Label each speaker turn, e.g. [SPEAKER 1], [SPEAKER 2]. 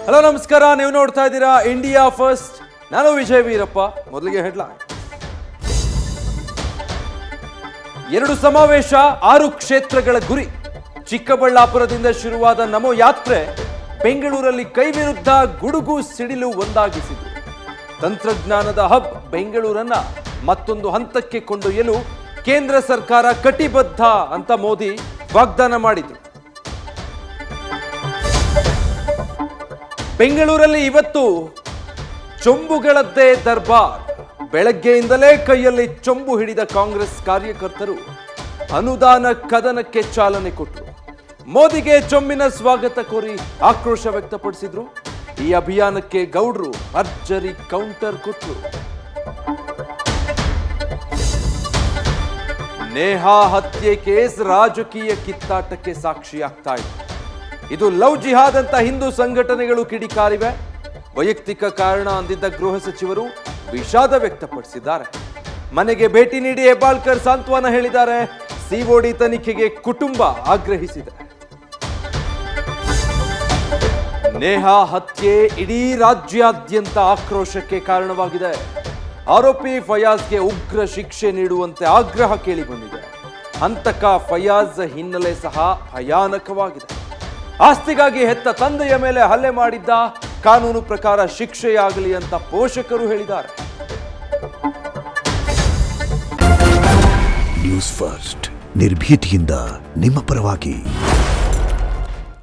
[SPEAKER 1] Hello ನಮಸ್ಕಾರ, ನೀವು ನೋಡ್ತಾ ಇದ್ದೀರಾ ಇಂಡಿಯಾ ಫಸ್ಟ್. ನಾನು ವಿಜಯ್ ವೀರಪ್ಪ. ಮೊದಲಿಗೆ ಹೆಡ್ಲೈನ್. 2 ಸಮಾವೇಶ, 6 ಕ್ಷೇತ್ರಗಳ ಗುರಿ. ಚಿಕ್ಕಬಳ್ಳಾಪುರದಿಂದ ಶುರುವಾದ ನಮೋ ಯಾತ್ರೆ ಬೆಂಗಳೂರಲ್ಲಿ ಕೈ ವಿರುದ್ಧ ಗುಡುಗು ಸಿಡಿಲು ಒಂದಾಗಿಸಿತು. ತಂತ್ರಜ್ಞಾನದ ಹಬ್ ಬೆಂಗಳೂರನ್ನ ಮತ್ತೊಂದು ಹಂತಕ್ಕೆ ಕೊಂಡೊಯ್ಯಲು ಕೇಂದ್ರ ಸರ್ಕಾರ ಕಟಿಬದ್ಧ ಅಂತ ಮೋದಿ ವಾಗ್ದಾನ ಮಾಡಿದ್ರು. ಬೆಂಗಳೂರಲ್ಲಿ ಇವತ್ತು ಚೊಂಬುಗಳದ್ದೇ ದರ್ಬಾರ್. ಬೆಳಗ್ಗೆಯಿಂದಲೇ ಕೈಯಲ್ಲಿ ಚೊಂಬು ಹಿಡಿದ ಕಾಂಗ್ರೆಸ್ ಕಾರ್ಯಕರ್ತರು ಅನುದಾನ ಕದನಕ್ಕೆ ಚಾಲನೆ ಕೊಟ್ಟರು. ಮೋದಿಗೆ ಚೊಂಬಿನ ಸ್ವಾಗತ ಕೋರಿ ಆಕ್ರೋಶ ವ್ಯಕ್ತಪಡಿಸಿದ್ರು. ಈ ಅಭಿಯಾನಕ್ಕೆ ಗೌಡ್ರು ಭರ್ಜರಿ ಕೌಂಟರ್ ಕೊಟ್ಟರು. ನೇಹಾ ಹತ್ಯೆ ಕೇಸ್ ರಾಜಕೀಯ ಕಿತ್ತಾಟಕ್ಕೆ ಸಾಕ್ಷಿಯಾಗ್ತಾ ಇದೆ. ಇದು ಲವ್ ಜಿಹಾದ್ ಅಂತ ಹಿಂದೂ ಸಂಘಟನೆಗಳು ಕಿಡಿಕಾರಿವೆ. ವೈಯಕ್ತಿಕ ಕಾರಣ ಅಂದಿದ್ದ ಗೃಹ ಸಚಿವರು ವಿಷಾದ ವ್ಯಕ್ತಪಡಿಸಿದ್ದಾರೆ. ಮನೆಗೆ ಭೇಟಿ ನೀಡಿ ಹೆಬ್ಬಾಳ್ಕರ್ ಸಾಂತ್ವನ ಹೇಳಿದ್ದಾರೆ. ಸಿಒಡಿ ತನಿಖೆಗೆ ಕುಟುಂಬ ಆಗ್ರಹಿಸಿದೆ. ನೇಹಾ ಹತ್ಯೆ ಇಡೀ ರಾಜ್ಯಾದ್ಯಂತ ಆಕ್ರೋಶಕ್ಕೆ ಕಾರಣವಾಗಿದೆ. ಆರೋಪಿ ಫಯಾಜ್ಗೆ ಉಗ್ರ ಶಿಕ್ಷೆ ನೀಡುವಂತೆ ಆಗ್ರಹ ಕೇಳಿ ಬಂದಿದೆ. ಹಂತಕ ಫಯಾಜ್ ಹಿನ್ನೆಲೆ ಸಹ ಭಯಾನಕವಾಗಿದೆ. ಆಸ್ತಿಗಾಗಿ ಹೆತ್ತ ತಂದೆಯ ಮೇಲೆ ಹಲ್ಲೆ ಮಾಡಿದ್ದ, ಕಾನೂನು ಪ್ರಕಾರ ಶಿಕ್ಷೆಯಾಗಲಿ ಅಂತ ಪೋಷಕರು ಹೇಳಿದ್ದಾರೆ.
[SPEAKER 2] ನ್ಯೂಸ್ ಫಸ್ಟ್, ನಿರ್ಭೀತಿಯಿಂದ ನಿಮ್ಮ ಪರವಾಗಿ.